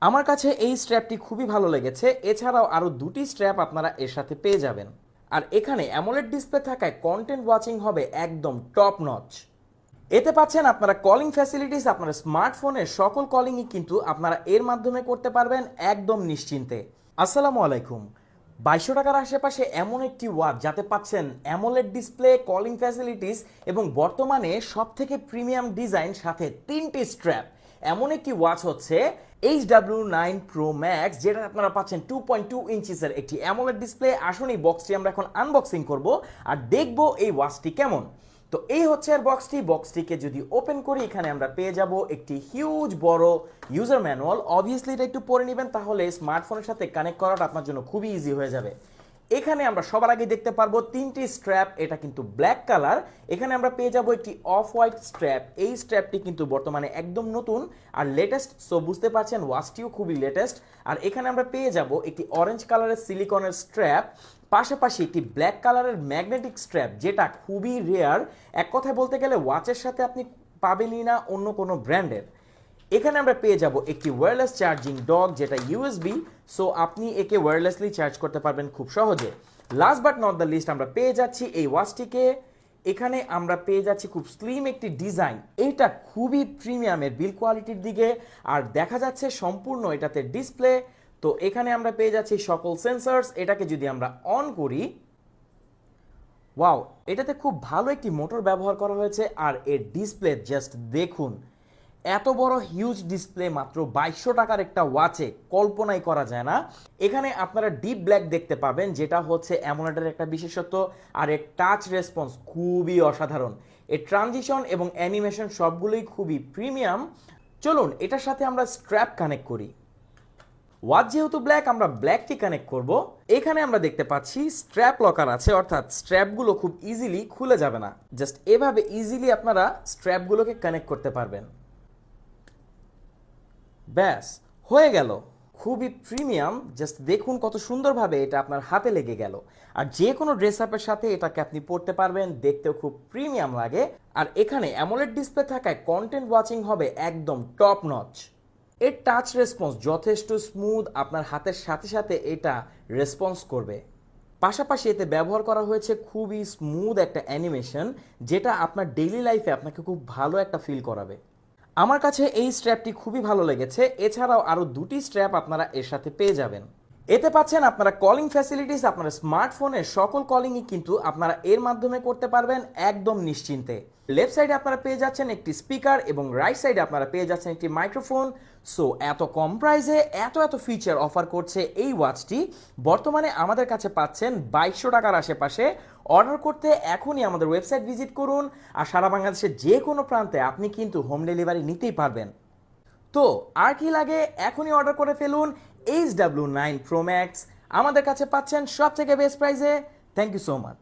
আমার কাছে এই স্ট্র্যাপটি খুবই ভালো লেগেছে। এছাড়াও আরও দুটি স্ট্র্যাপ আপনারা এর সাথে পেয়ে যাবেন। আর এখানে অ্যামোলেড ডিসপ্লে থাকায় কন্টেন্ট ওয়াচিং হবে একদম টপ নচ। এতে পাচ্ছেন আপনারা কলিং ফ্যাসিলিটিস, আপনার স্মার্টফোনের সকল কলিংই কিন্তু আপনারা এর মাধ্যমে করতে পারবেন একদম নিশ্চিন্তে। আসসালামু আলাইকুম। 2200 টাকার আশেপাশে এমন একটি ওয়াচ যাতে পাচ্ছেন অ্যামোলেড ডিসপ্লে, কলিং ফ্যাসিলিটিস এবং বর্তমানে সবথেকে প্রিমিয়াম ডিজাইন সাথে 3টি স্ট্র্যাপ, এমন একটি ওয়াচ হচ্ছে Hw9 Pro Max, যেটা আপনারা পাচ্ছেন 2.2 ইঞ্চিসের একটি অ্যামোলেড ডিসপ্লে। আসুন এই বক্সটি আমরা এখন আনবক্সিং করব আর দেখব এই ওয়াচটি কেমন। তো এই হচ্ছে আর বক্সটিকে যদি ওপেন করি, এখানে আমরা পেয়ে যাব একটি হিউজ বড় ইউজার ম্যানুয়াল। অবভিয়াসলি এটা একটু পড়ে নেবেন, তাহলে স্মার্টফোনের সাথে কানেক্ট করাটা আপনার জন্য খুবই ইজি হয়ে যাবে। এখানে আমরা সবার আগে দেখতে পারবো 3টি স্ট্র্যাপ, এটা কিন্তু ব্ল্যাক কালার। এখানে আমরা পেয়ে যাব একটি অফ হোয়াইট স্ট্র্যাপ। এই স্ট্র্যাপটি কিন্তু বর্তমানে একদম নতুন আর লেটেস্ট, সো বুঝতে পারছেন ওয়াচটিও খুবই লেটেস্ট। আর এখানে আমরা পেয়ে যাব একটি অরেঞ্জ কালারের সিলিকনের স্ট্র্যাপ, পাশাপাশি একটি ব্ল্যাক কালারের ম্যাগনেটিক স্ট্র্যাপ, যেটা খুবই রেয়ার। এক কথায় বলতে গেলে ওয়াচের সাথে আপনি পাবেনই না অন্য কোনো ব্র্যান্ডের। এখানে আমরা পেয়ে যাব একটি ওয়্যারলেস চার্জিং ডক, যেটা ইউএসবি, সো আপনি একে ওয়্যারলেসলি চার্জ করতে পারবেন খুব সহজে। Last but not the least, আমরা পেয়ে যাচ্ছি এই ওয়াচটিকে। এখানে আমরা পেয়ে যাচ্ছি খুব স্লিম একটি ডিজাইন, এইটা খুবই প্রিমিয়ামের বিল কোয়ালিটির দিকে। আর দেখা যাচ্ছে সম্পূর্ণ এটাতে ডিসপ্লে। তো এখানে আমরা পেয়ে যাচ্ছি সকল সেন্সর্স। এটাকে যদি আমরা অন করি, ওয়াও, এটাতে খুব ভালো একটি মোটর ব্যবহার করা হয়েছে। আর এর ডিসপ্লে জাস্ট দেখুন, এত বড় হিউজ ডিসপ্লে মাত্র 2200 টাকার একটা ওয়াচে কল্পনাই করা যায় না। এখানে আপনারা ডিপ ব্ল্যাক দেখতে পাবেন, যেটা হচ্ছে অ্যামোলেডের একটা বিশেষত্ব। আর এর টাচ রেসপন্স খুবই অসাধারণ। এর ট্রানজিশন এবং অ্যানিমেশন সবগুলোই খুবই প্রিমিয়াম। চলুন এটার সাথে আমরা স্ট্র্যাপ কানেক্ট করি। ওয়াচ যেহেতু ব্ল্যাক, আমরা ব্ল্যাকটি কানেক্ট করব। এখানে আমরা দেখতে পাচ্ছি স্ট্র্যাপ লকার আছে, অর্থাৎ স্ট্র্যাপগুলো খুব ইজিলি খুলে যাবে না। জাস্ট এভাবে ইজিলি আপনারা স্ট্র্যাপগুলোকে কানেক্ট করতে পারবেন। ব্যাস হয়ে গেল। খুবই প্রিমিয়াম, জাস্ট দেখুন কত সুন্দরভাবে এটা আপনার হাতে লেগে গেল। আর যে কোনো ড্রেস আপের সাথে এটাকে আপনি পরতে পারবেন, দেখতেও খুব প্রিমিয়াম লাগে। আর এখানে অ্যামোলেড ডিসপ্লে থাকায় কন্টেন্ট ওয়াচিং হবে একদম টপ নচ। এর টাচ রেসপন্স যথেষ্ট স্মুথ, আপনার হাতের সাথে সাথে এটা রেসপন্স করবে। পাশাপাশি এতে ব্যবহার করা হয়েছে খুবই স্মুথ একটা অ্যানিমেশন, যেটা আপনার ডেইলি লাইফে আপনাকে খুব ভালো একটা ফিল করাবে। আমার কাছে এই স্ট্র্যাপটি খুবই ভালো লেগেছে। এছাড়াও আরও দুটি স্ট্র্যাপ আপনারা এর সাথে পেয়ে যাবেন। এতে পাচ্ছেন আপনারা কলিং ফ্যাসিলিটিস, আপনার স্মার্টফোনের সকল কলিংই কিন্তু আপনারা এর মাধ্যমে করতে পারবেন একদম নিশ্চিন্তে। লেফট সাইডে আপনারা পেয়ে যাচ্ছেন একটি স্পিকার এবং রাইট সাইডে আপনারা পেয়ে যাচ্ছেন একটি মাইক্রোফোন। সো এত কম প্রাইসে এত ফিচার অফার করছে এই ওয়াচটি। বর্তমানে আমাদের কাছে পাচ্ছেন 2200 টাকার আশেপাশে। অর্ডার করতে এখনই আমাদের ওয়েবসাইট ভিজিট করুন। আর সারা বাংলাদেশের যে কোনো প্রান্তে আপনি কিন্তু হোম ডেলিভারি নিতেই পারবেন। তো আর কি লাগে, এখনই অর্ডার করে ফেলুন। Hw9 Pro Max আমাদের কাছে পাচ্ছেন সব থেকে বেস্ট প্রাইসে। Thank you so much.